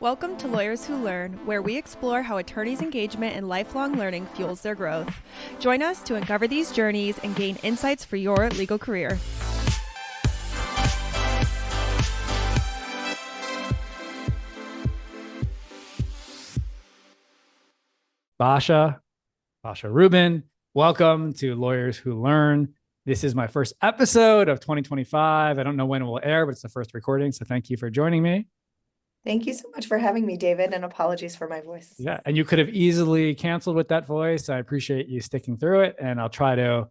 Welcome to Lawyers Who Learn, where we explore how attorneys' engagement and lifelong learning fuels their growth. Join us to uncover these journeys and gain insights for your legal career. Basha Rubin, welcome to Lawyers Who Learn. This is my first episode of 2025. I don't know when it will air, but it's the first recording. So thank you for joining me. Thank you so much for having me, David, and apologies for my voice. Yeah, and you could have easily canceled with that voice. I appreciate you sticking through it, and I'll try to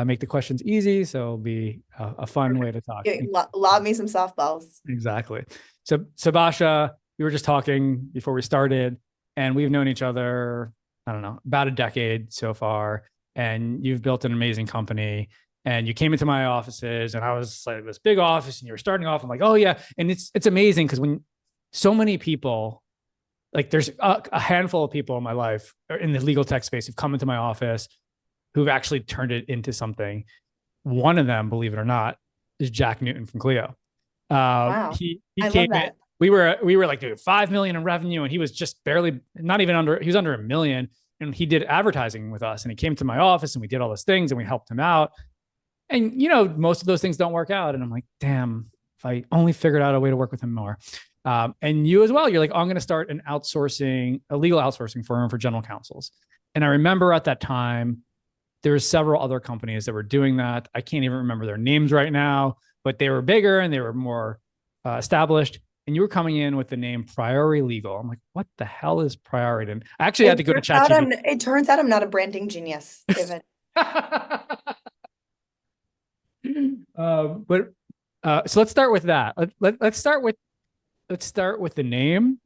make the questions easy, so it'll be a fun way to talk. Lob me some softballs. Exactly. So Basha, we were just talking before we started, and we've known each other, I don't know, about a decade so far, and you've built an amazing company. And you came into my offices, and I was like this big office, and you were starting off. I'm like, oh yeah, and it's amazing because when so many people, like there's a handful of people in my life in the legal tech space who've come into my office who've actually turned it into something. One of them, believe it or not, is Jack Newton from Clio. Wow. He I came love in. that. We were like, dude, 5 million in revenue, and he was just barely, not even under, he was under 1 million, and he did advertising with us, and he came to my office, and we did all those things, and we helped him out. And most of those things don't work out, and I'm like, damn, if I only figured out a way to work with him more. And you as well, you're like, oh, I'm going to start a legal outsourcing firm for general counsels. And I remember at that time, there were several other companies that were doing that. I can't even remember their names right now, but they were bigger and they were more established. And you were coming in with the name Priori Legal. I'm like, what the hell is Priori? And I actually had to go to ChatGPT. It turns out I'm not a branding genius, David. So let's start with that. Let's start with the name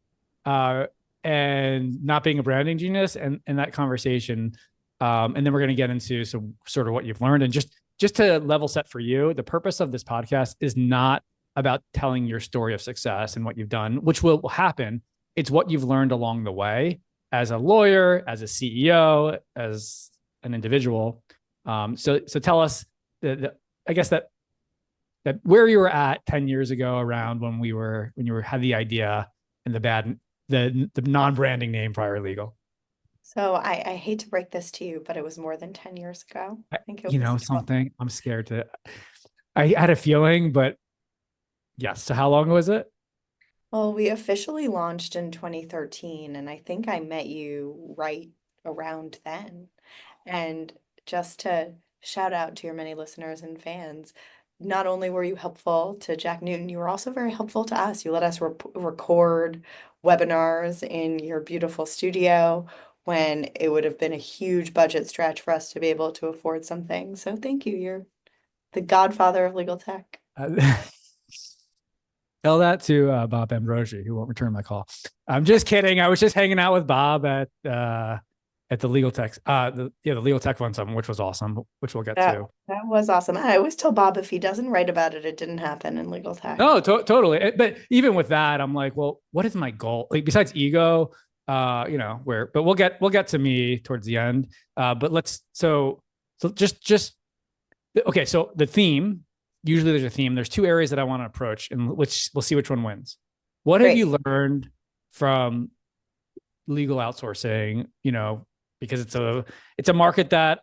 and not being a branding genius and that conversation. And then we're going to get into sort of what you've learned. And just to level set for you, the purpose of this podcast is not about telling your story of success and what you've done, which will happen. It's what you've learned along the way as a lawyer, as a CEO, as an individual. So tell us, I guess that where you were at 10 years ago, around when you had the idea and the non-branding name Priori Legal. So I hate to break this to you, but it was more than 10 years ago. I think it was something. I'm scared to. I had a feeling, but yes. So how long was it? Well, we officially launched in 2013, and I think I met you right around then. And just to shout out to your many listeners and fans, not only were you helpful to Jack Newton, you were also very helpful to us. You let us record webinars in your beautiful studio when it would have been a huge budget stretch for us to be able to afford something. So thank you. You're the godfather of legal tech. Tell that to Bob Ambrosi, who won't return my call. I'm just kidding. I was just hanging out with Bob at the legal tech, the legal tech one, something which was awesome, which we'll get to. That was awesome. I always tell Bob if he doesn't write about it, it didn't happen in legal tech. No, totally. But even with that, I'm like, well, what is my goal? Like besides ego, but we'll get to me towards the end. But okay. So the theme, usually there's a theme. There's two areas that I want to approach, and which we'll see which one wins. What have you learned from legal outsourcing? Because it's a market that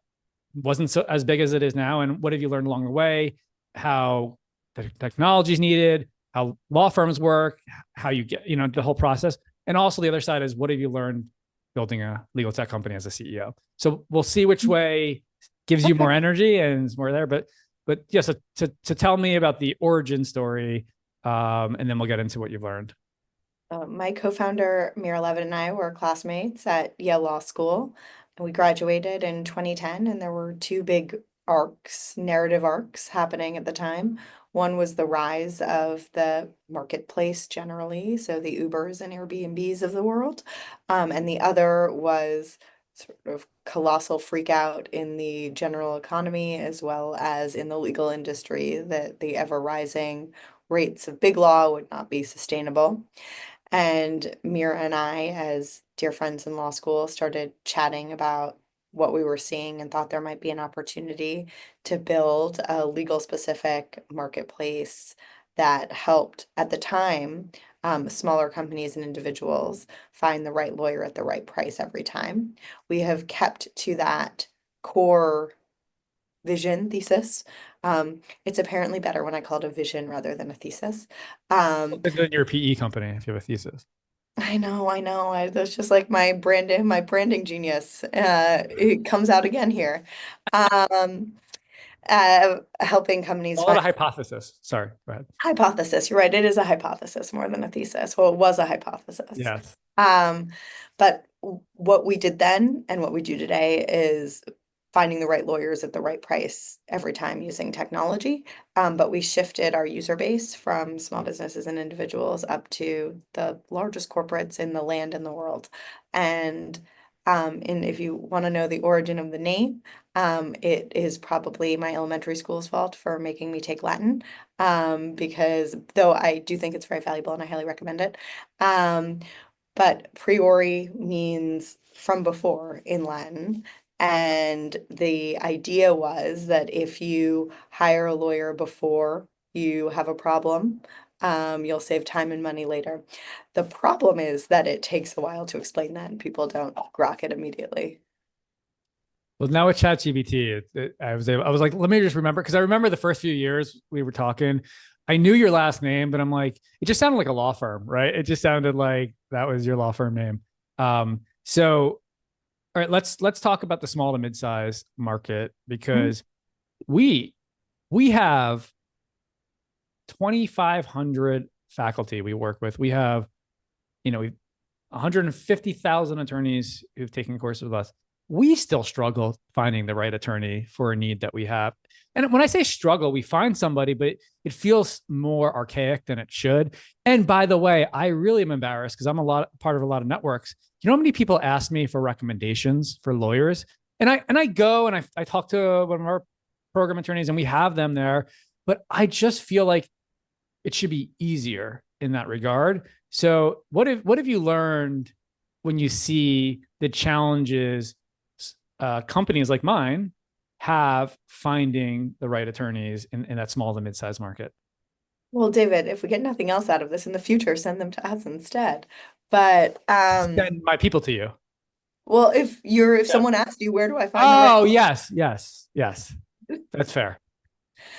wasn't so as big as it is now. And what have you learned along the way? How the technology is needed, how law firms work, how you get, the whole process. And also the other side is, what have you learned building a legal tech company as a CEO? So we'll see which way gives you more energy and is more there. But yeah, so to tell me about the origin story, and then we'll get into what you've learned. My co-founder, Mira Levin, and I were classmates at Yale Law School. And we graduated in 2010, and there were two big narrative arcs happening at the time. One was the rise of the marketplace generally, so the Ubers and Airbnbs of the world. And the other was sort of colossal freak out in the general economy as well as in the legal industry, that the ever-rising rates of big law would not be sustainable. And Mira and I, as dear friends in law school, started chatting about what we were seeing and thought there might be an opportunity to build a legal specific marketplace that helped at the time smaller companies and individuals find the right lawyer at the right price every time. We have kept to that core vision thesis. It's apparently better when I call it a vision rather than a thesis. It's good in your PE company if you have a thesis. I know, I know. That's just like my branding genius. It comes out again here. Um, Helping companies Call it find a hypothesis. Sorry, go ahead. hypothesis. You're right. It is a hypothesis more than a thesis. Well, it was a hypothesis. Yes. Um, but what we did then and what we do today is finding the right lawyers at the right price every time using technology. But we shifted our user base from small businesses and individuals up to the largest corporates in the land and the world. And if you want to know the origin of the name, it is probably my elementary school's fault for making me take Latin, because though I do think it's very valuable and I highly recommend it. But priori means from before in Latin. And the idea was that if you hire a lawyer before you have a problem, you'll save time and money later. The problem is that it takes a while to explain that and people don't grok it immediately. Well, now with ChatGPT, I was like, let me just remember, because I remember the first few years we were talking. I knew your last name, but I'm like, it just sounded like a law firm, right? It just sounded like that was your law firm name. So, all right, let's talk about the small to mid-size market, Mhm. because we we have 2,500 faculty we work with. We have, we've 150,000 attorneys who've taken courses with us. We still struggle finding the right attorney for a need that we have. And when I say struggle, we find somebody, but it feels more archaic than it should. And by the way, I really am embarrassed because I'm part of a lot of networks. You know how many people ask me for recommendations for lawyers? And I go and I talk to one of our program attorneys and we have them there, but I just feel like it should be easier in that regard. So what have you learned when you see the challenges companies like mine have finding the right attorneys in that small to mid-sized market? Well, David, if we get nothing else out of this in the future, send them to us instead. But Send my people to you. well, if Yeah. someone asked you, where do I find the right Oh, yes, yes, yes. That's fair.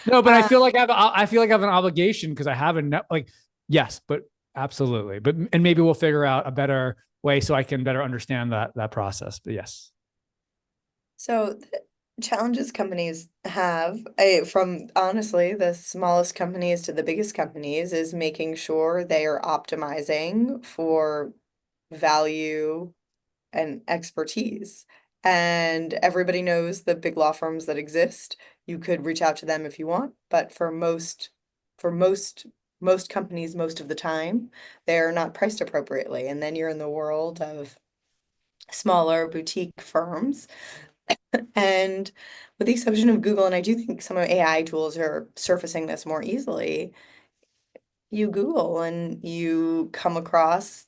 No, but I uh, feel like I feel like I have an obligation because I have a net, like, yes, but absolutely. But and maybe we'll figure out a better way so I can better understand that process. But yes. so the challenges companies have, from honestly the smallest companies to the biggest companies, is making sure they are optimizing for value and expertise. And everybody knows the big law firms that exist. You could reach out to them if you want, but for most companies, most of the time, they're not priced appropriately. And then you're in the world of smaller boutique firms. And with the exception of Google, and I do think some of AI tools are surfacing this more easily, you Google and you come across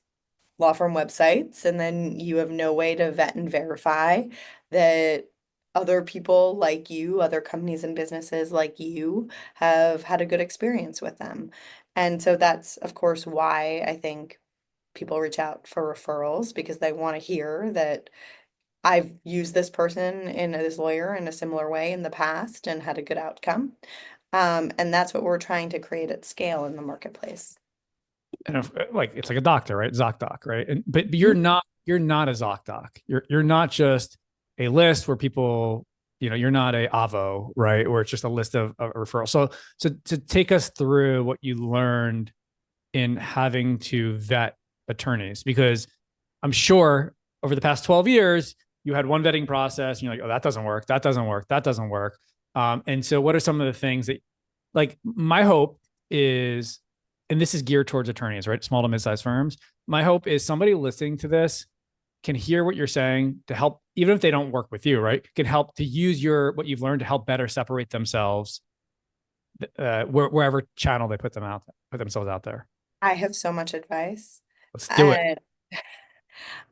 law firm websites, and then you have no way to vet and verify that other people like you, other companies and businesses like you, have had a good experience with them. And so that's, of course, why I think people reach out for referrals because they want to hear that I've used this person in this lawyer in a similar way in the past and had a good outcome. And that's what we're trying to create at scale in the marketplace. And if, like it's like a doctor, right? ZocDoc, right? But Mhm. you're not a ZocDoc. You're not just a list where people, you're not a Avo, right? Where it's just a list of referrals. So to take us through what you learned in having to vet attorneys, because I'm sure over the past 12 years you had one vetting process and you're like, oh, that doesn't work, that doesn't work, that doesn't work. And so what are some of the things that, like, my hope is, and this is geared towards attorneys, right? Small to mid-sized firms. My hope is somebody listening to this can hear what you're saying to help, even if they don't work with you, right? Can help to use what you've learned to help better separate themselves, wherever channel they put themselves out there. I have so much advice. Let's do it.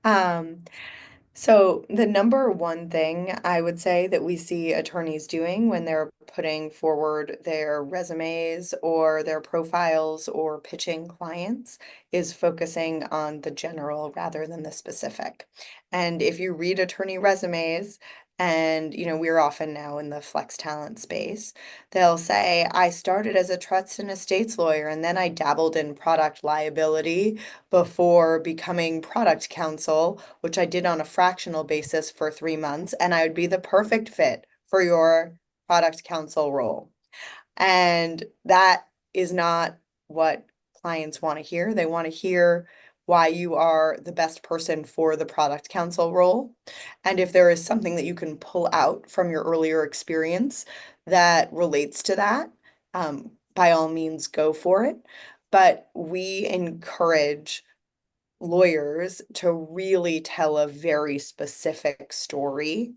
And um, So, the number one thing I would say that we see attorneys doing when they're putting forward their resumes or their profiles or pitching clients is focusing on the general rather than the specific. And if you read attorney resumes, and we're often now in the flex talent space, they'll say, I started as a trust and estates lawyer, and then I dabbled in product liability before becoming product counsel, which I did on a fractional basis for 3 months, and I would be the perfect fit for your product counsel role. And that is not what clients want to hear. They want to hear why you are the best person for the product counsel role. And if there is something that you can pull out from your earlier experience that relates to that, by all means, go for it. But we encourage lawyers to really tell a very specific story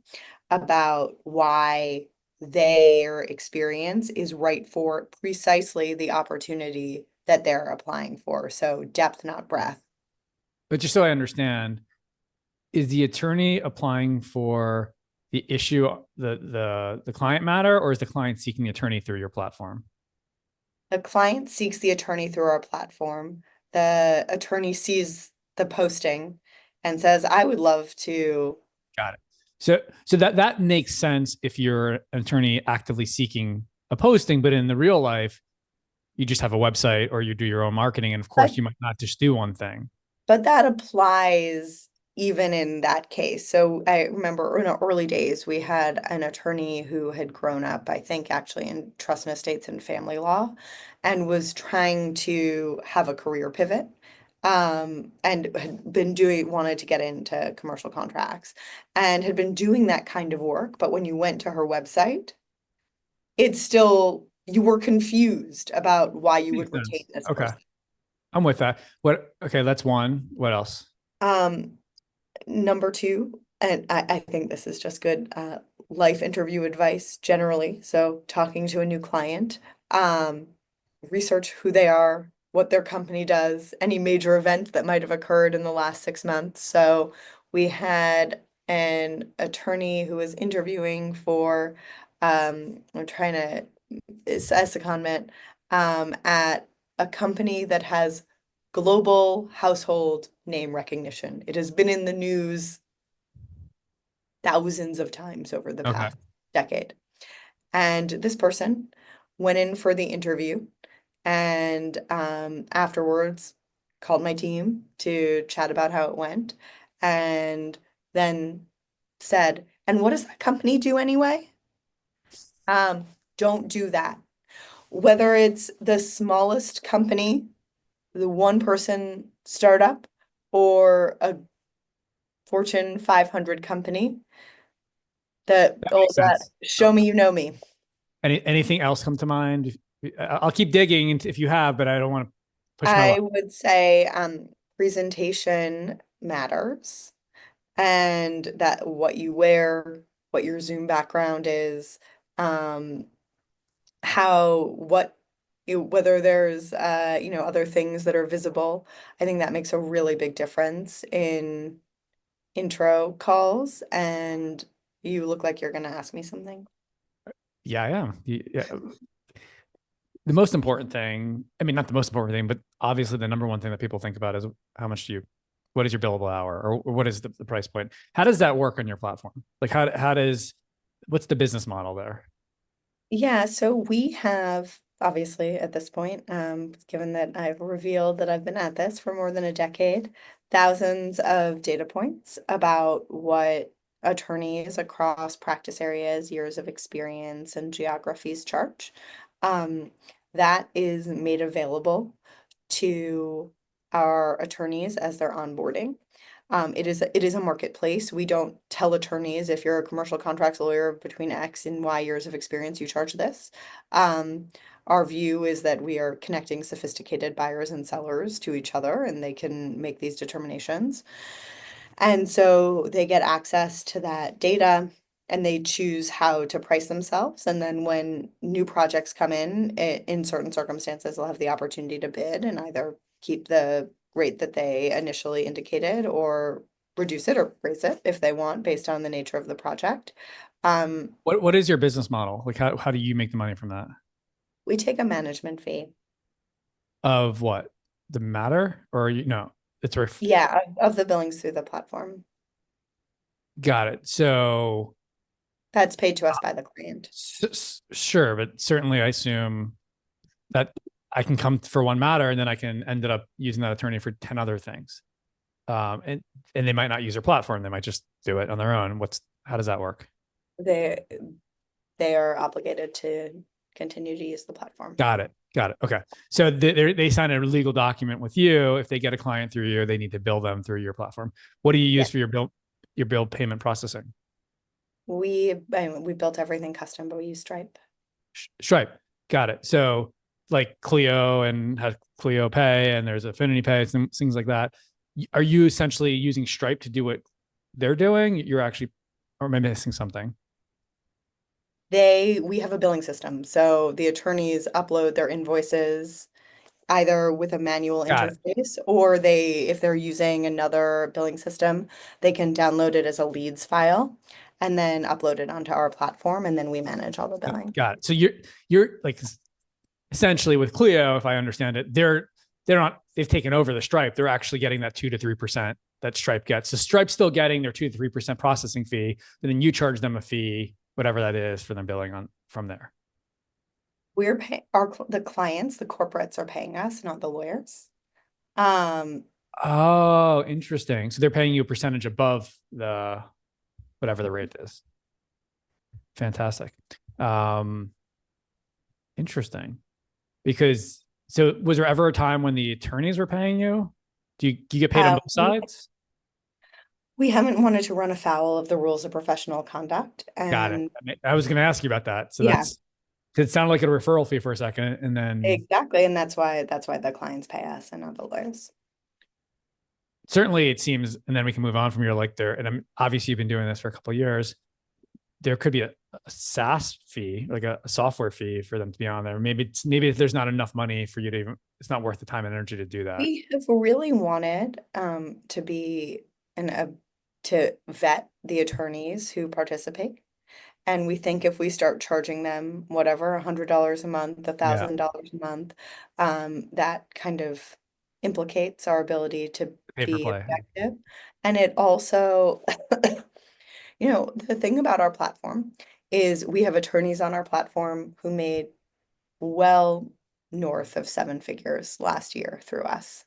about why their experience is right for precisely the opportunity that they're applying for. So depth, not breadth. But just so I understand, is the attorney applying for the issue, the client matter, or is the client seeking the attorney through your platform? The client seeks the attorney through our platform. The attorney sees the posting and says, I would love to. Got it. So that makes sense if you're an attorney actively seeking a posting, but in the real life, you just have a website or you do your own marketing, and of course, But you might not just do one thing. But that applies even in that case. So I remember in the early days, we had an attorney who had grown up, I think, actually in trust and estates and family law, and was trying to have a career pivot. And had been wanted to get into commercial contracts and had been doing that kind of work. But when you went to her website, you were confused about why you Makes would retain sense. this Okay. person. I'm with that. Okay, that's one. What else? Um, Number two, and I think this is just good life interview advice generally. So talking to a new client, um, research who they are, what their company does, any major events that might have occurred in the last 6 months. So we had an attorney who was interviewing for, I'm trying to, it's as a comment, at a company that has global household name recognition. It has been in the news thousands of times over the Okay. past decade. And this person went in for the interview and afterwards called my team to chat about how it went and then said, and what does that company do anyway? Don't do that. Whether it's the smallest company, the one person startup, or a Fortune 500 company, That oh, makes that sense. show me you know me. Anything else come to mind? I'll keep digging if you have, but I don't want to push my I luck. would say presentation matters and that what you wear, what your Zoom background is, um, whether there's other things that are visible. I think that makes a really big difference in intro calls, and you look like you're gonna ask me something. Yeah, I am. Yeah. The most important thing, I mean, not the most important thing, but obviously the number one thing that people think about is what is your billable hour, or what is the price point? How does that work on your platform? Like what's the business model there? Yeah, so we have obviously at this point, given that I've revealed that I've been at this for more than a decade, thousands of data points about what attorneys across practice areas, years of experience, and geographies charge. Um, that is made available to our attorneys as they're onboarding. It is a marketplace. We don't tell attorneys if you're a commercial contracts lawyer between X and Y years of experience, you charge this. Um, our view is that we are connecting sophisticated buyers and sellers to each other, and they can make these determinations. And so they get access to that data and they choose how to price themselves. And then when new projects come in certain circumstances, they'll have the opportunity to bid and either keep the rate that they initially indicated or reduce it or raise it if they want based on the nature of the project. What is your business model? Like how do you make the money from that? We take a management fee. Of what? The matter? Or no, it's Yeah, of the billings through the platform. got it. So That's paid to us by the client. sure, but certainly I assume that I can come for one matter and then I can end up using that attorney for 10 other things. And they might not use their platform. They might just do it on their own. How does that work? They they are obligated to continue to use the platform. Got it. Okay. So they sign a legal document with you. If they get a client through you, they need to bill them through your platform. What do you use for your bill payment processing? We built everything custom, but we use Stripe. Stripe. Got it. So like Clio and has Clio Pay and there's Affinity Pay, things like that. Are you essentially using Stripe to do what they're doing? You're actually, or am I missing something? We have a billing system, so the attorneys upload their invoices either with a manual Got it. interface or if they're using another billing system, they can download it as a leads file and then upload it onto our platform, and then we manage all the billing. Got it. So you're like essentially with Clio, if I understand it, they've taken over the Stripe. They're actually getting that 2 to 3% that Stripe gets. So Stripe's still getting their 2 to 3% processing fee, and then you charge them a fee, whatever that is, for them billing on from there. We're paying the clients, the corporates are paying us, not the lawyers. Um, Oh, interesting. So they're paying you a percentage above the whatever the rate is. Fantastic. Interesting. Because so was there ever a time when the attorneys were paying you? Do you get paid on both sides? we haven't wanted to run afoul of the rules of professional conduct, Got it. and I was going to ask you about that. So yeah, it sounded like a referral fee for a second, and then exactly, and that's why the clients pay us and not the lawyers. certainly it seems, and then we can move on from your like there. And obviously you've been doing this for a couple of years. There could be a SaaS fee, like a software fee for them to be on there. Maybe there's not enough money for you to even. It's not worth the time and energy to do that. We have really wanted to be to vet the attorneys who participate. And we think if we start charging them whatever, $100 a month, Yeah, $1,000 a month, that kind of implicates our ability to pay for be play. effective. And it also, the thing about our platform is we have attorneys on our platform who made well north of 7 figures last year through us.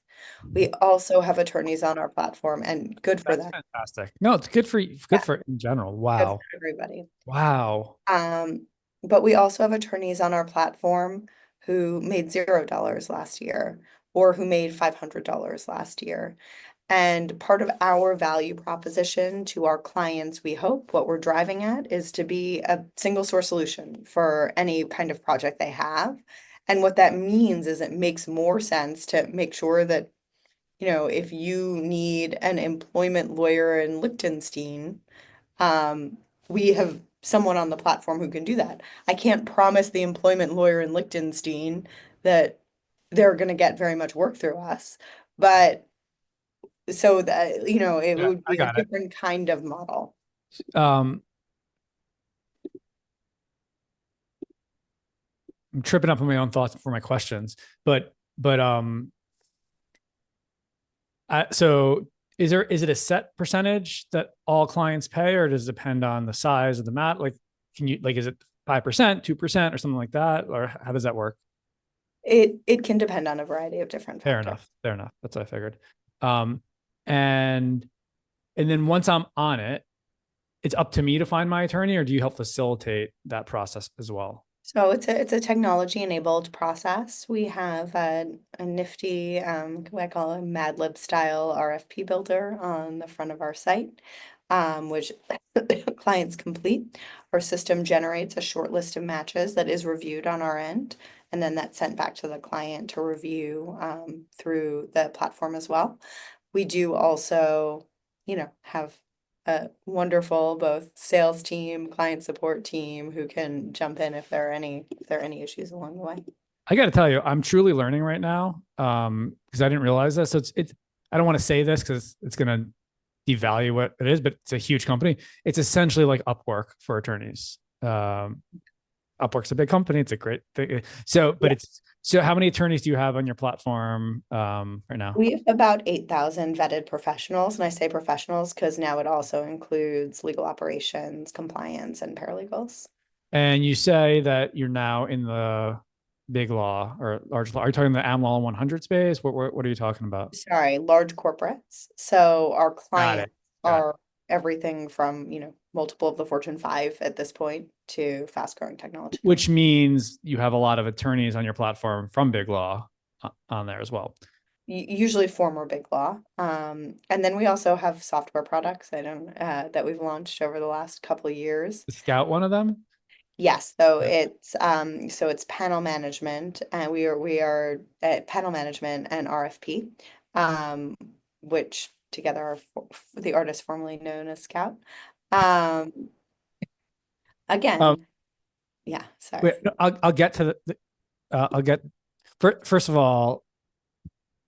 We also have attorneys on our platform, and good for That's them. fantastic. No, it's good for you. Good for in general. Good Wow. for everybody. Wow. But we also have attorneys on our platform who made $0 last year or who made $500 last year. And part of our value proposition to our clients, we hope what we're driving at is to be a single source solution for any kind of project they have. And what that means is it makes more sense to make sure that, if you need an employment lawyer in Liechtenstein, um, we have someone on the platform who can do that. I can't promise the employment lawyer in Liechtenstein that they're going to get very much work through us, but so that, it Yeah, would I be a got it. different kind of model. I'm tripping up on my own thoughts for my questions, but so is it a set percentage that all clients pay, or does it depend on the size of the mat? Like, is it 5%, 2%, or something like that, or how does that work? It can depend on a variety of different Fair factors. enough. Fair enough. That's what I figured. Um, and and then once I'm on it, it's up to me to find my attorney, or do you help facilitate that process as well? So it's a technology enabled process. We have a nifty, what I call a Mad Lib style RFP builder on the front of our site, which clients complete. Our system generates a short list of matches that is reviewed on our end, and then that's sent back to the client to review through the platform as well. We do also, have a wonderful both sales team, client support team who can jump in if there are any issues along the way. I got to tell you, I'm truly learning right now because I didn't realize this. So it's I don't want to say this because it's gonna devalue what it is, but it's a huge company. It's essentially like Upwork for attorneys. Upwork's a big company. It's a great thing. So how many attorneys do you have on your platform right now? We have about 8,000 vetted professionals, and I say professionals because now it also includes legal operations, compliance, and paralegals. And you say that you're now in the big law or large law. Are you talking the AmLaw 100 space? What are you talking about? Sorry, large corporates. So our Got it. clients are everything from, multiple of the Fortune 5 at this point to fast-growing technology Which means you have a lot of attorneys on your platform from big law on there as well. Usually former big law. And then we also have software products that we've launched over the last couple of years. Is Scout one of them? Yes, so Yeah. it's panel management, and we are at panel management and RFP, um, which together are the artist formerly known as Scout. Um, Um, again, yeah, sorry. wait, no, I'll get to I'll get first of all,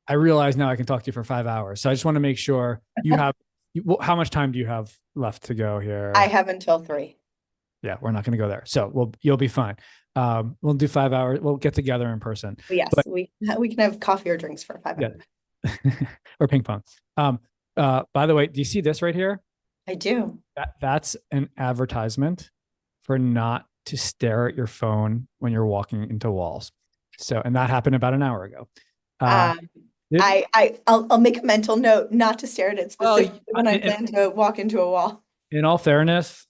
I realize now I can talk to you for 5 hours. So I just want to make sure you have how much time do you have left to go I here? have until 3. Yeah, we're not going to go there. So you'll be fine. We'll do 5 hours. We'll get together in person. But yes, But we can have coffee or drinks for 5 yeah, hours. or ping pong. By the way, do you see this right here? I do. That's an advertisement for not to stare at your phone when you're walking into walls. So, and that happened about an hour ago. Um, It, I'll make a mental note not to stare at it well, specifically when I plan to walk into a wall. in all fairness,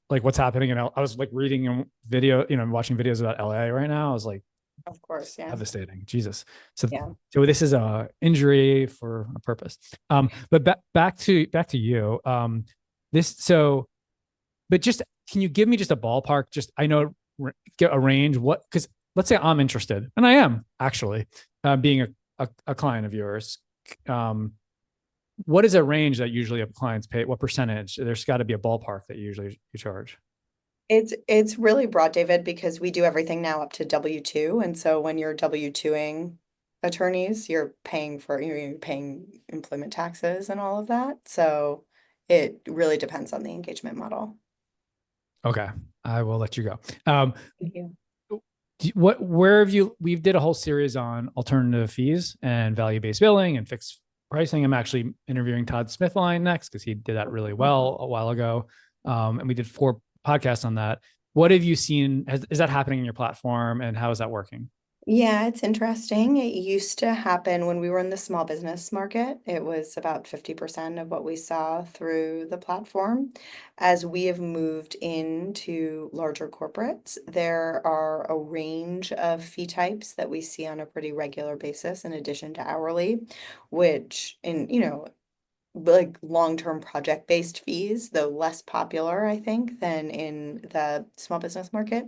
like what's happening in I was like reading a video, watching videos about LA right now. I was like, Of course, yeah. devastating. Jesus. So, Yeah. so this is a injury for a purpose. But back to you. But just can you give me just a ballpark? Just I know get a range. Because let's say I'm interested, and I am actually being a client of yours. What is a range that usually a clients pay? What percentage? There's got to be a ballpark that you charge. It's really broad, David, because we do everything now up to W-2. And so when you're W-2ing attorneys, you're paying employment taxes and all of that. So it really depends on the engagement model. Okay, I will let you go. Thank you. Where have you? We did a whole series on alternative fees and value-based billing and fixed pricing. I'm actually interviewing Todd Smithline next because he did that really well a while ago, and we did 4 podcasts on that. What have you seen? Is that happening in your platform, and how is that working? Yeah, it's interesting. It used to happen when we were in the small business market. It was about 50% of what we saw through the platform. As we have moved into larger corporates, there are a range of fee types that we see on a pretty regular basis in addition to hourly, which like long-term project-based fees, though less popular, I think, than in the small business market.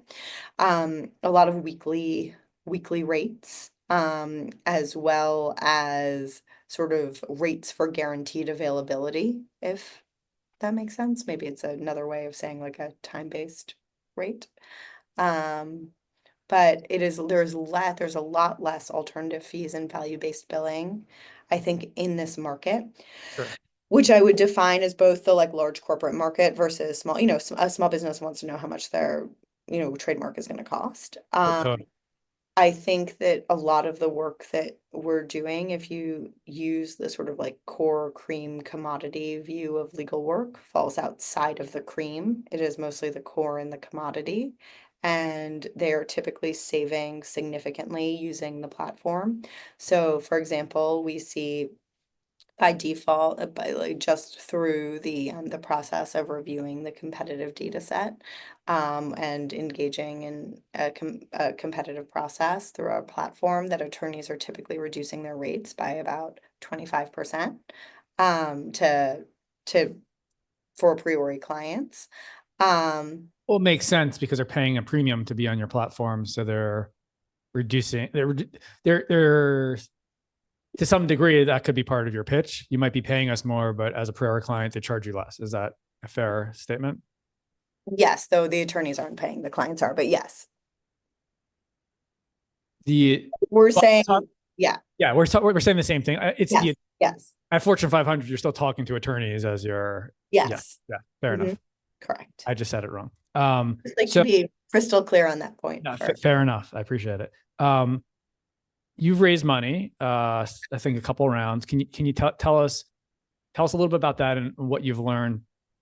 A lot of weekly rates, as well as sort of rates for guaranteed availability, if that makes sense. Maybe it's another way of saying like a time-based rate. Um, but there's a lot less alternative fees and value-based billing, I think, in this market, Sure. which I would define as both the like large corporate market versus small, a small business wants to know how much their, trademark is going to cost. Totally. I think that a lot of the work that we're doing, if you use the sort of like core cream commodity view of legal work, falls outside of the cream. It is mostly the core and the commodity. And they are typically saving significantly using the platform. So, for example, we see by default, by like just through the process of reviewing the competitive data set, and engaging in a competitive process through our platform, that attorneys are typically reducing their rates by about 25%, to for a priori clients. Well, it makes sense because they're paying a premium to be on your platform, so they're reducing. They're to some degree that could be part of your pitch. You might be paying us more, but as a prior client, they charge you less. Is that a fair statement? Yes, though the attorneys aren't paying, the clients are, but yes. The We're saying Yeah. Yeah, we're saying the same thing. It's Yes. Yes. at Fortune 500, you're still talking to attorneys as your, yeah, Yes. yeah, fair enough. Correct. I just said it wrong. Just like to So be crystal clear on that point. no, fair enough. I appreciate it. You've raised money, I think a couple rounds. Can you tell us a little bit about that and what you've learned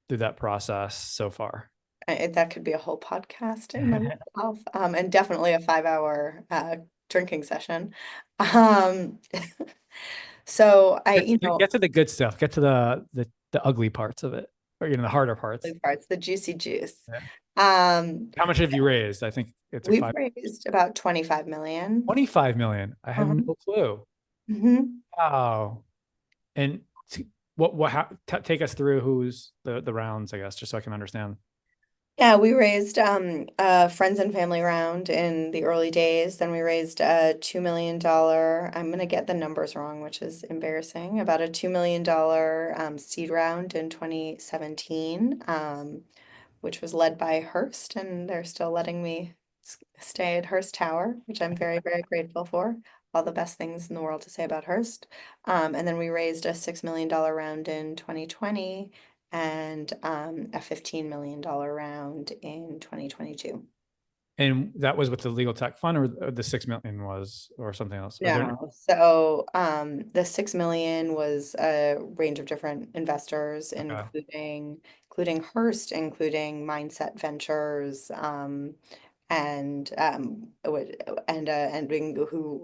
through that process so far? That could be a whole podcast in itself, and definitely a 5-hour drinking session. Um, so Get to the good stuff. Get to the ugly parts of it, or the harder parts. parts, the juicy juice. Yeah. Um, How much have you raised? I think it's we've raised about 25 million. 25 million. I have no clue. Mm-hmm. Wow. And take us through who's the rounds, I guess, just so I can understand. Yeah, we raised a friends and family round in the early days. Then we raised a $2 million, I'm gonna get the numbers wrong, which is embarrassing, about a $2 million seed round in 2017, which was led by Hearst, and they're still letting me stay at Hearst Tower, which I'm very, very grateful for. All the best things in the world to say about Hearst. And then we raised a $6 million round in 2020 and a $15 million round in 2022. And that was with the legal tech fund, or the 6 million was, or something else? No. So the 6 million was a range of different investors, including Hearst, including Mindset Ventures,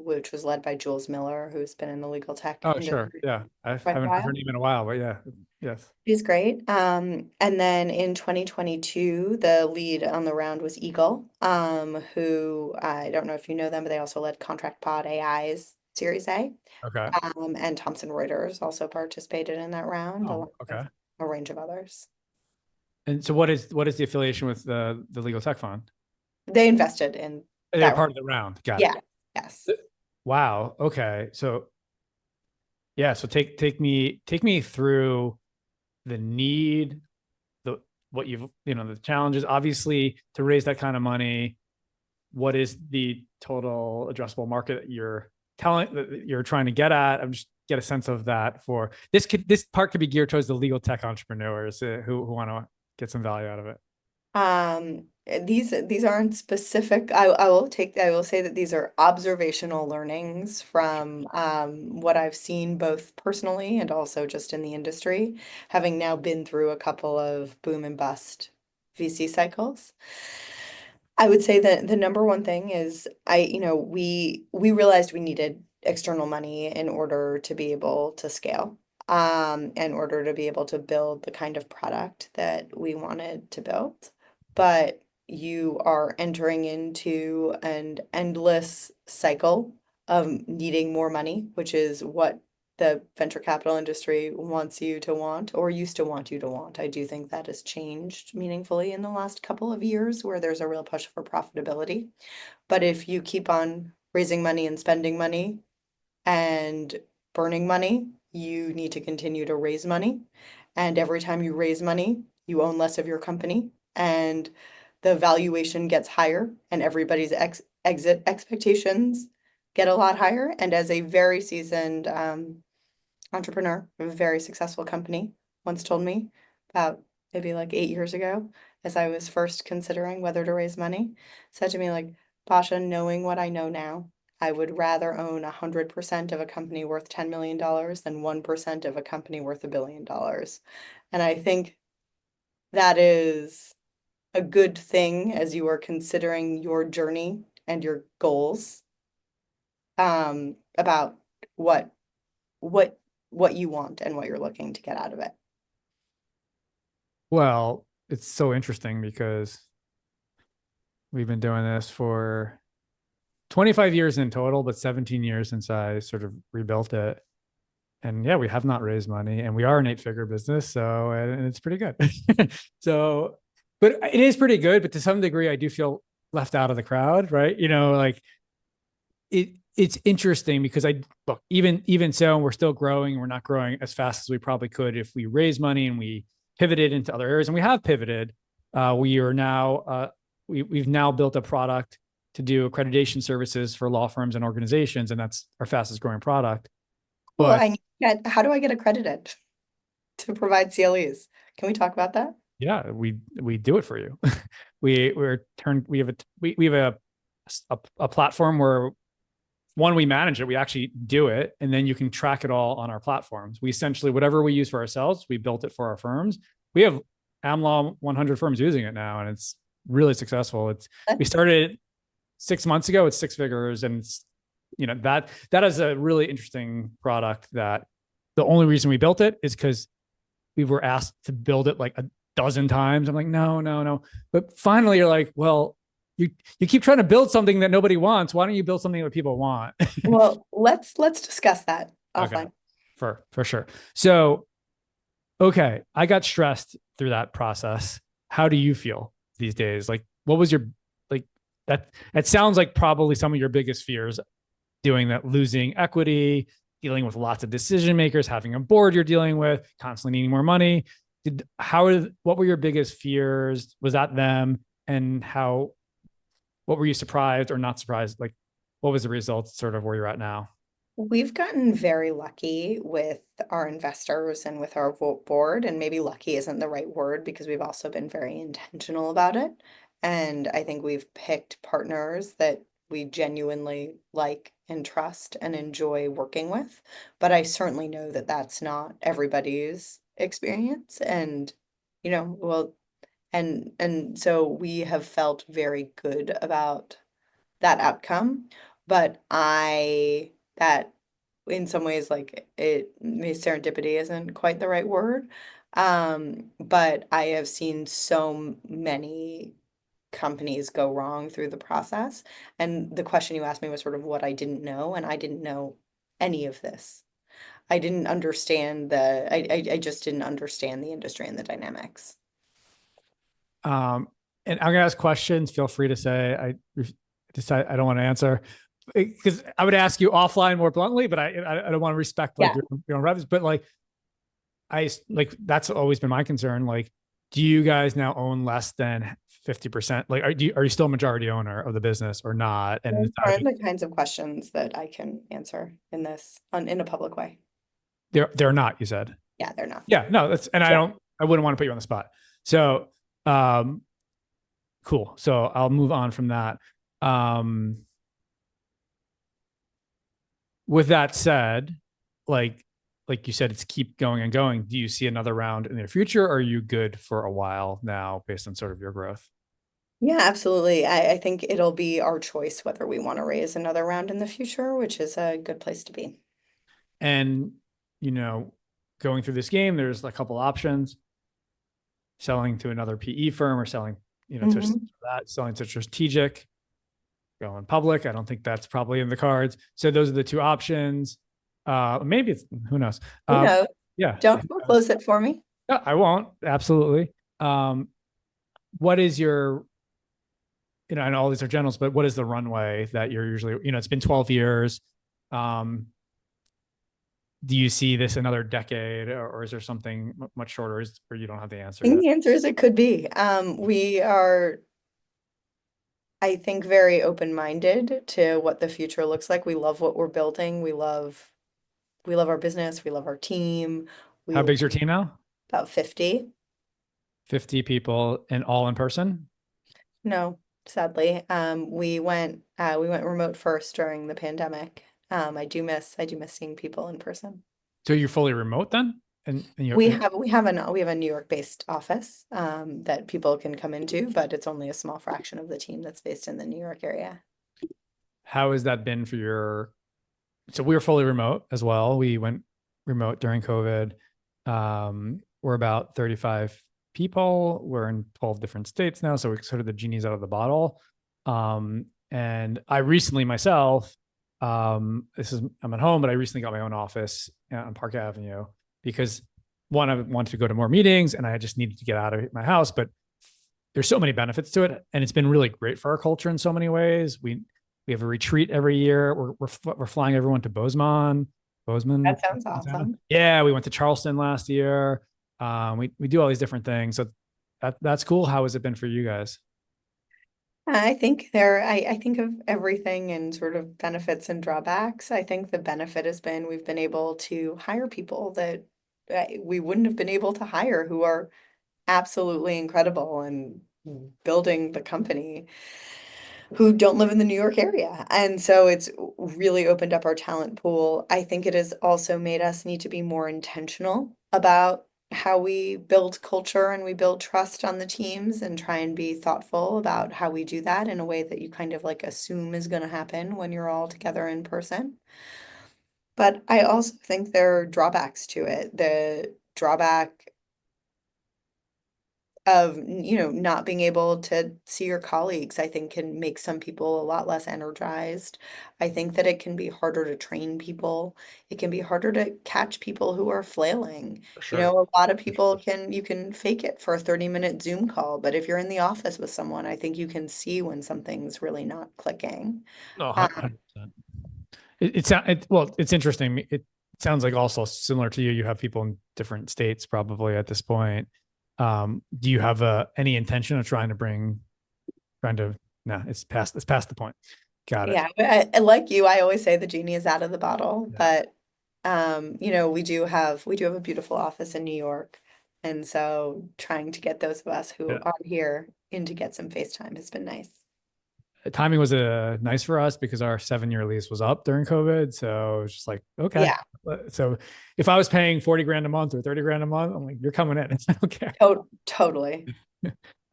which was led by Jules Miller, who's been in the legal tech Oh, sure. industry Yeah. I quite a haven't heard while. her name in a while, but yeah. Yes. She's great. And then in 2022, the lead on the round was Eagle, who I don't know if you know them, but they also led Contract Pod AI's Series A. Okay. And Thomson Reuters also participated in that round, along Oh, okay. with a range of others. And so what is the affiliation with the legal tech fund? They invested in They're that part round. of the round. Got Yeah. it. Yes. Wow. Okay. So yeah, so take me through the need, what you've, the challenges, obviously, to raise that kind of money. What is the total addressable market that you're trying to get at? I'm just get a sense of that. For this part could be geared towards the legal tech entrepreneurs who want to get some value out of it. These aren't specific. I will say that these are observational learnings from what I've seen both personally and also just in the industry, having now been through a couple of boom and bust VC cycles. I would say that the number one thing is we realized we needed external money in order to be able to scale, in order to be able to build the kind of product that we wanted to build. But you are entering into an endless cycle of needing more money, which is what the venture capital industry wants you to want, or used to want you to want. I do think that has changed meaningfully in the last couple of years, where there's a real push for profitability. But if you keep on raising money and spending money and burning money, you need to continue to raise money. And every time you raise money, you own less of your company, and the valuation gets higher, and everybody's exit expectations get a lot higher. And as a very seasoned entrepreneur of a very successful company once told me, about maybe like 8 years ago, as I was first considering whether to raise money, said to me, like, Basha, knowing what I know now, I would rather own 100% of a company worth $10 million than 1% of a company worth $1 billion. And I think that is a good thing as you are considering your journey and your goals, about what what what you want and what you're looking to get out of it. Well, it's so interesting because we've been doing this for 25 years in total, but 17 years since I sort of rebuilt it. And yeah, we have not raised money, and we are an 8-figure business. So, and it's pretty good. So, but it is pretty good, but to some degree, I do feel left out of the crowd, right? Like it's interesting because look, even so, we're still growing. We're not growing as fast as we probably could if we raise money and we pivoted into other areas, and we have pivoted. We've now built a product to do accreditation services for law firms and organizations, and that's our fastest growing product. Well, But how do I get accredited to provide CLEs? Can we talk about that? yeah, we do it for you. We have a platform where we manage it, we actually do it, and then you can track it all on our platforms. We essentially, whatever we use for ourselves, we built it for our firms. We have AmLaw 100 firms using it now, and it's really successful. We started 6 months ago. It's 6 figures, and it's, that is a really interesting product. That the only reason we built it is because we were asked to build it like a dozen times. I'm like, no. But finally, you're like, well, you keep trying to build something that nobody wants. Why don't you build something that people want? Well, let's discuss that offline. Okay, for sure. So, okay, I got stressed through that process. How do you feel these days? Like, what was your, like, that sounds like probably some of your biggest fears, doing that, losing equity, dealing with lots of decision makers, having a board you're dealing with, constantly needing more money. What were your biggest fears? Was that them? And what were you surprised or not surprised? Like, what was the result, sort of where you're at now? We've gotten very lucky with our investors and with our board, and maybe lucky isn't the right word because we've also been very intentional about it. And I think we've picked partners that we genuinely like and trust and enjoy working with. But I certainly know that that's not everybody's experience. And, well, and so we have felt very good about that outcome. But that in some ways, like, serendipity isn't quite the right word. But I have seen so many companies go wrong through the process. And the question you asked me was sort of what I didn't know, and I didn't know any of this. I didn't understand I just didn't understand the industry and the dynamics. And I'm gonna ask questions. Feel free to say I decide I don't want to answer, because I would ask you offline more bluntly, but I don't want to respect like your own revenues. But like that's always been my concern. Like, do you guys now own less than 50%? Like, are you still a majority owner of the business or not? And Those are the kinds of questions that I can answer in a public way. They're not, you said. Yeah, they're not. Yeah, no, I wouldn't want to put you on the spot. So, cool. So I'll move on from that. With that said, like you said, it's keep going and going. Do you see another round in the future? Or are you good for a while now based on sort of your growth? Yeah, absolutely. I think it'll be our choice whether we want to raise another round in the future, which is a good place to be. And, going through this game, there's a couple options: selling to another PE firm, or selling, selling to strategic, going public. I don't think that's probably in the cards. So those are the two options. Maybe it's, who knows? Who knows? Yeah. Don't foreclose it for me. No, I won't. Absolutely. What is your, and all these are generals, but what is the runway that you're usually, it's been 12 years. Do you see this another decade, or is there something much shorter, or you don't have the answer? I think the answer is it could be. We are, I think, very open-minded to what the future looks like. We love what we're building. We love our business. We love our team. How big's your team now? About 50. 50 people, and all in person? No, sadly. We went remote first during the pandemic. I do miss seeing people in person. So you're fully remote then? And we have a New York-based office that people can come into, but it's only a small fraction of the team that's based in the New York area. How has that been for so we were fully remote as well. We went remote during COVID. We're about 35 people. We're in 12 different states now. So we're sort of the genie's out of the bottle. And I recently myself, I'm at home, but I recently got my own office on Park Avenue because one, I wanted to go to more meetings and I just needed to get out of my house, but there's so many benefits to it. And it's been really great for our culture in so many ways. We have a retreat every year. We're flying everyone to Bozeman. That sounds awesome. Yeah. We went to Charleston last year. We do all these different things. So that's cool. How has it been for you guys? I think I think of everything in sort of benefits and drawbacks. I think the benefit has been we've been able to hire people that we wouldn't have been able to hire who are absolutely incredible and building the company who don't live in the New York area. And so it's really opened up our talent pool. I think it has also made us need to be more intentional about how we build culture and we build trust on the teams and try and be thoughtful about how we do that in a way that you kind of like assume is going to happen when you're all together in person. But I also think there are drawbacks to it. The drawback of, not being able to see your colleagues, I think can make some people a lot less energized. I think that it can be harder to train people. It can be harder to catch people who are flailing. Sure. A lot of people you can fake it for a 30-minute Zoom call, but if you're in the office with someone, I think you can see when something's really not clicking. No, Um, 100%. Well, it's interesting. It sounds like also similar to you. You have people in different states probably at this point. Do you have any intention of trying to, no, it's past the point. Got it. Yeah, like you, I always say the genie is out of the bottle, Yeah. but we do have a beautiful office in New York, and so trying to get those of us who Yeah. are here in to get some face time has been nice. Timing was nice for us because our 7-year lease was up during COVID. So it's just like, okay. Yeah, So if I was paying 40 grand a month or 30 grand a month, I'm like, you're coming in. I don't care. totally.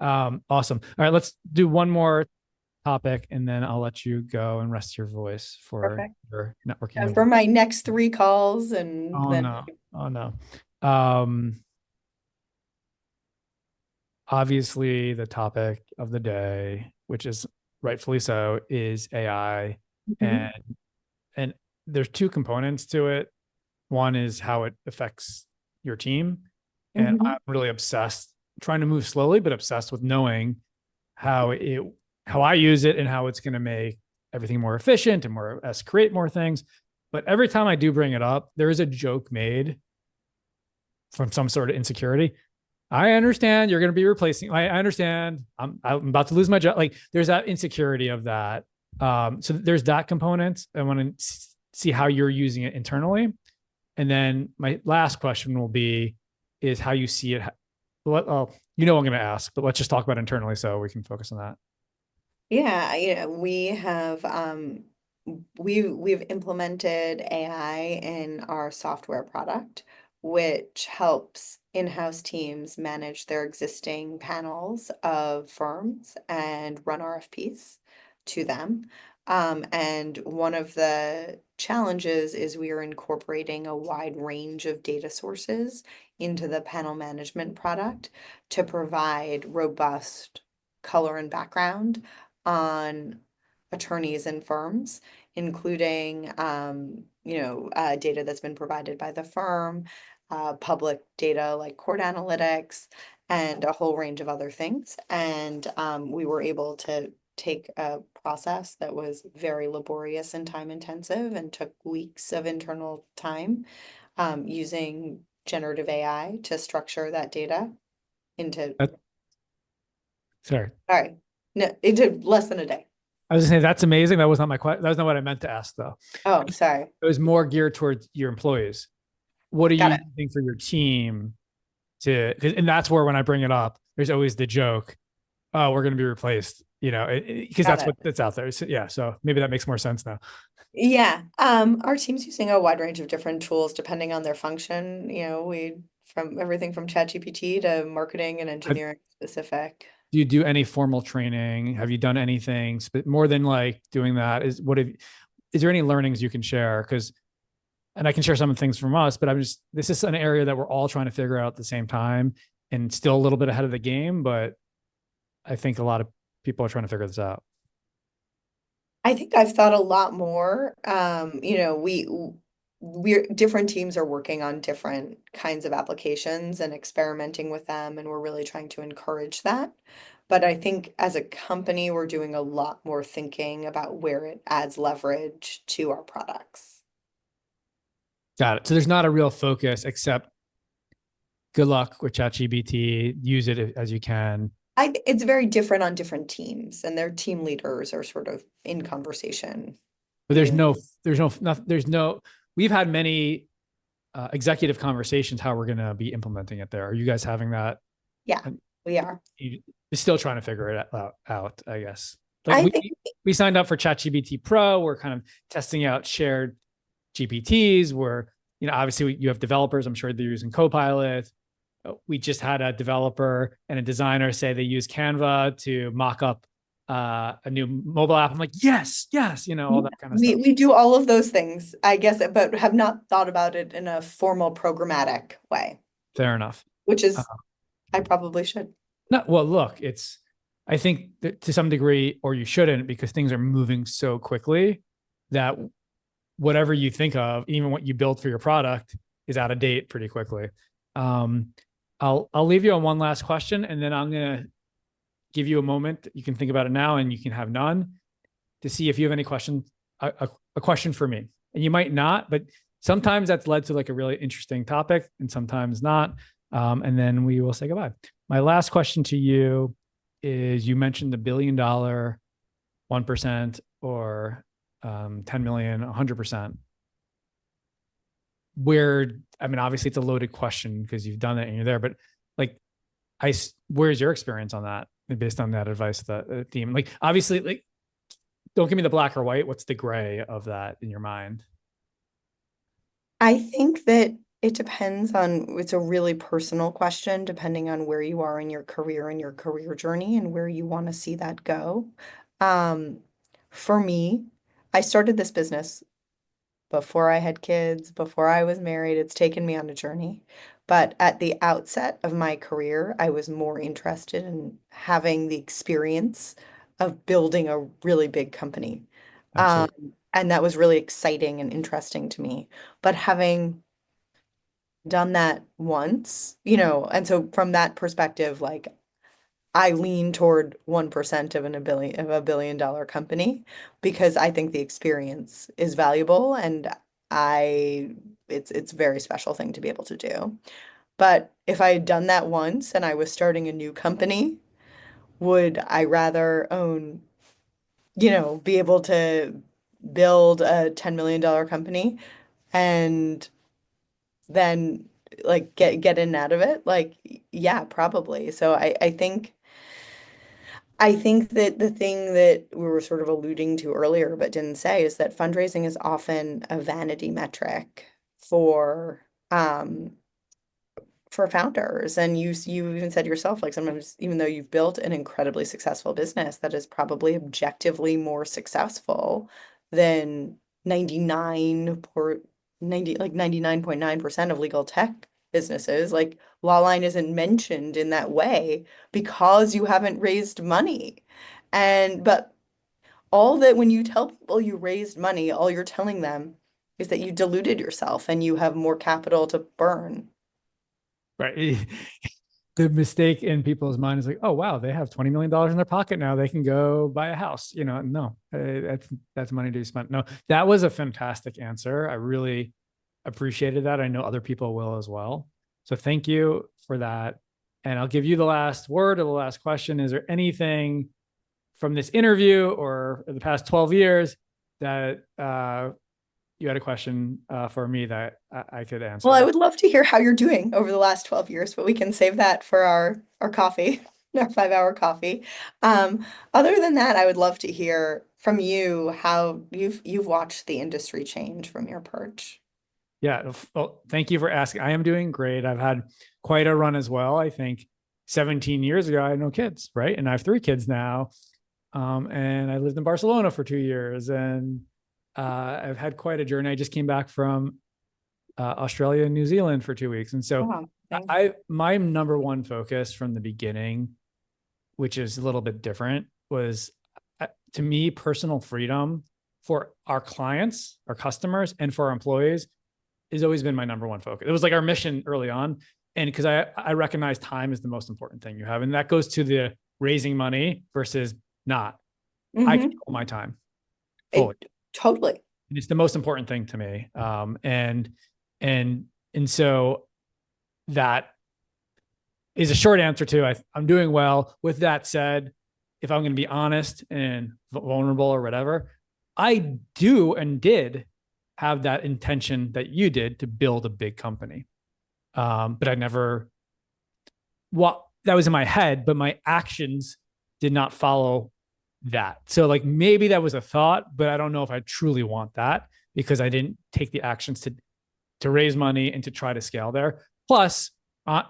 Awesome. All right, let's do one more topic and then I'll let you go and rest your voice for Perfect. your networking. For my next 3 calls, and Oh then no. Oh no. Um, Obviously the topic of the day, which is rightfully so, is AI. Mhm, And there's two components to it. One is how it affects your team. And mhm. I'm really obsessed, trying to move slowly, but obsessed with knowing how it how I use it and how it's going to make everything more efficient and more us create more things. But every time I do bring it up, there is a joke made from some sort of insecurity. I understand you're going to be replacing. I understand I'm about to lose my job. Like there's that insecurity of that. So there's that component. I want to see how you're using it internally. And then my last question will be, is how you see it. Well, you know, I'm going to ask, but let's just talk about internally so we can focus on that. Yeah, we have we've implemented AI in our software product, which helps in-house teams manage their existing panels of firms and run RFPs to them. And one of the challenges is we are incorporating a wide range of data sources into the panel management product to provide robust color and background on attorneys and firms, including data that's been provided by the firm, public data like court analytics, and a whole range of other things. And we were able to take a process that was very laborious and time intensive and took weeks of internal time using generative AI to structure that data into, Sorry. sorry, no, into less than a day. I was just saying that's amazing. That was not my question. That was not what I meant to ask though. Oh, sorry. It was more geared towards your employees. What are Got you it. using for your team and that's where when I bring it up, there's always the joke, oh, we're going to be replaced, because Got that's it. that's out there. So, yeah. So maybe that makes more sense now. Yeah. Our team's using a wide range of different tools depending on their function. We from everything from ChatGPT to marketing and Have, engineering specific. do you do any formal training? Have you done anything more than like doing that? Is there any learnings you can share? And I can share some of the things from us, but this is an area that we're all trying to figure out at the same time and still a little bit ahead of the game. But I think a lot of people are trying to figure this out. I think I've thought a lot more. We're different teams are working on different kinds of applications and experimenting with them, and we're really trying to encourage that. But I think as a company, we're doing a lot more thinking about where it adds leverage to our products. Got it. So there's not a real focus except good luck with ChatGPT. Use it as you can. It's very different on different teams, and their team leaders are sort of in conversation. But we've had many executive conversations how we're going to be implementing it there. Are you guys having that? Yeah, we are. You're still trying to figure it out, I guess. Like I think we signed up for ChatGPT Pro. We're kind of testing out shared GPTs. We're, obviously you have developers. I'm sure they're using Copilot. We just had a developer and a designer say they use Canva to mock up a new mobile app. I'm like, yes, all that kind of stuff. we do all of those things, I guess, but have not thought about it in a formal programmatic way, Fair enough. which is, I probably should. No, well, look, I think that to some degree, or you shouldn't, because things are moving so quickly that whatever you think of, even what you build for your product, is out of date pretty quickly. I'll leave you on one last question, and then I'm gonna give you a moment. You can think about it now, and you can have none, to see if you have any questions. A question for me, and you might not, but sometimes that's led to like a really interesting topic, and sometimes not. And then we will say goodbye. My last question to you is: you mentioned the $1 billion, 1%, or 10 million, 100%. Obviously it's a loaded question because you've done it and you're there, but like, where's your experience on that based on that advice, the theme? Like, obviously, like, don't give me the black or white. What's the gray of that in your mind? I think that it depends on, it's a really personal question, depending on where you are in your career and your career journey and where you want to see that go. For me, I started this business before I had kids, before I was married. It's taken me on a journey. But at the outset of my career, I was more interested in having the experience of building a really big company. Absolutely. And that was really exciting and interesting to me. But having done that once, and so from that perspective, like, I lean toward 1% of a billion dollar company, because I think the experience is valuable, and it's a very special thing to be able to do. But if I had done that once and I was starting a new company, would I rather be able to build a $10 million company and then like get in and out of it? Like, yeah, probably. So I think that the thing that we were sort of alluding to earlier but didn't say is that fundraising is often a vanity metric for founders. And you even said yourself, like, sometimes even though you've built an incredibly successful business that is probably objectively more successful than 99 or 99.9% of legal tech businesses, like, Lawline isn't mentioned in that way because you haven't raised money. But all that, when you tell people you raised money, all you're telling them is that you diluted yourself and you have more capital to burn. Right. The mistake in people's mind is like, oh, wow, they have $20 million in their pocket now. They can go buy a house. No, that's money to be spent. No, that was a fantastic answer. I really appreciated that. I know other people will as well. So thank you for that. And I'll give you the last word or the last question. Is there anything from this interview or the past 12 years that you had a question for me that I could answer? Well, I would love to hear how you're doing over the last 12 years, but we can save that for our coffee, our 5-hour coffee. Other than that, I would love to hear from you how you've watched the industry change from your perch. Yeah. Well, thank you for asking. I am doing great. I've had quite a run as well. I think 17 years ago, I had no kids, right? And I have 3 kids now. And I lived in Barcelona for 2 years, and I've had quite a journey. I just came back from Australia and New Zealand for 2 weeks. And so my number one focus from the beginning, which is a little bit different, was to me, personal freedom for our clients, our customers, and for our employees has always been my number one focus. It was like our mission early on. And because I recognize time is the most important thing you have. And that goes to the raising money versus not. I control my time fully. Totally. And it's the most important thing to me. And so that is a short answer to I'm doing well. With that said, if I'm going to be honest and vulnerable or whatever, I do and did have that intention that you did to build a big company. But I never, that was in my head, but my actions did not follow that. So like maybe that was a thought, but I don't know if I truly want that because I didn't take the actions to raise money and to try to scale there. Plus,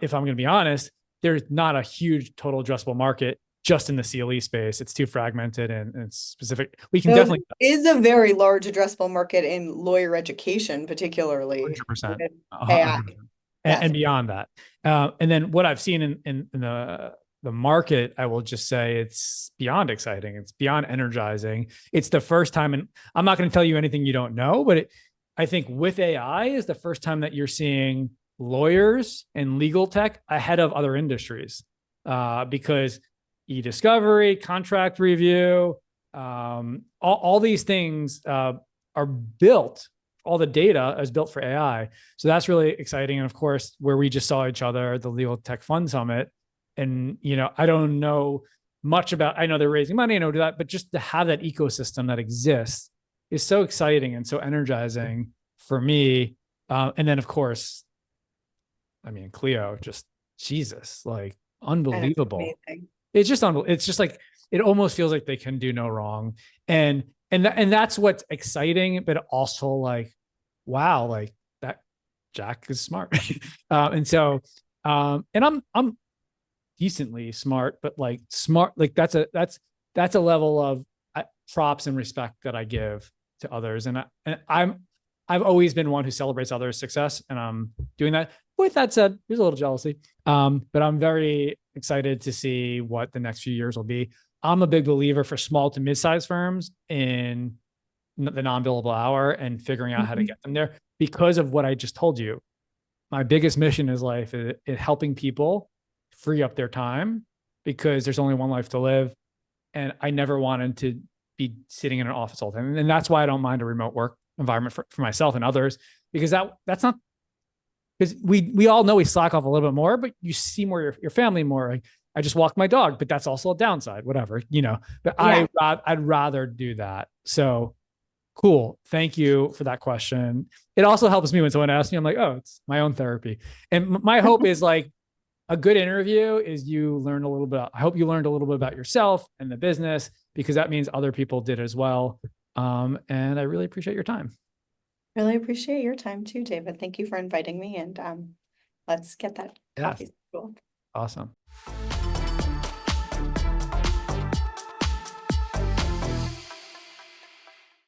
if I'm going to be honest, there's not a huge total addressable market just in the CLE space. It's too fragmented and it's specific. We can definitely is a very large addressable market in lawyer education, particularly 100%, AI. and beyond that. And then what I've seen in the market, I will just say it's beyond exciting. It's beyond energizing. It's the first time, and I'm not going to tell you anything you don't know, but I think with AI is the first time that you're seeing lawyers and legal tech ahead of other industries, because e-discovery, contract review, all these things are built. All the data is built for AI. So that's really exciting. And of course, where we just saw each other, the Legal Tech Fund Summit. And, I don't know much about, I know they're raising money, I know that, but just to have that ecosystem that exists is so exciting and so energizing for me. And then of course, Clio, just Jesus, like unbelievable. It's just unbelievable. It's just like, it almost feels like they can do no wrong. And that's what's exciting, but also like, wow, like that Jack is smart. And I'm decently smart, but like smart, like that's a level of props and respect that I give to others. And I've always been one who celebrates others' success, and I'm doing that. With that said, there's a little jealousy, but I'm very excited to see what the next few years will be. I'm a big believer for small to mid-sized firms in the non-billable hour and figuring out how to get them there because of what I just told you. My biggest mission in life is helping people free up their time because there's only one life to live. And I never wanted to be sitting in an office all the time. And that's why I don't mind a remote work environment for myself and others, because that's not, because we all know we slack off a little bit more, but you see more your family more. I just walk my dog, but that's also a downside, whatever, but yeah. I'd rather do that. So cool. Thank you for that question. It also helps me when someone asks me, I'm like, oh, it's my own therapy. And my hope is like a good interview is I hope you learned a little bit about yourself and the business, because that means other people did as well. And I really appreciate your time. Really appreciate your time too, David. Thank you for inviting me, and let's get that coffee scheduled. Awesome.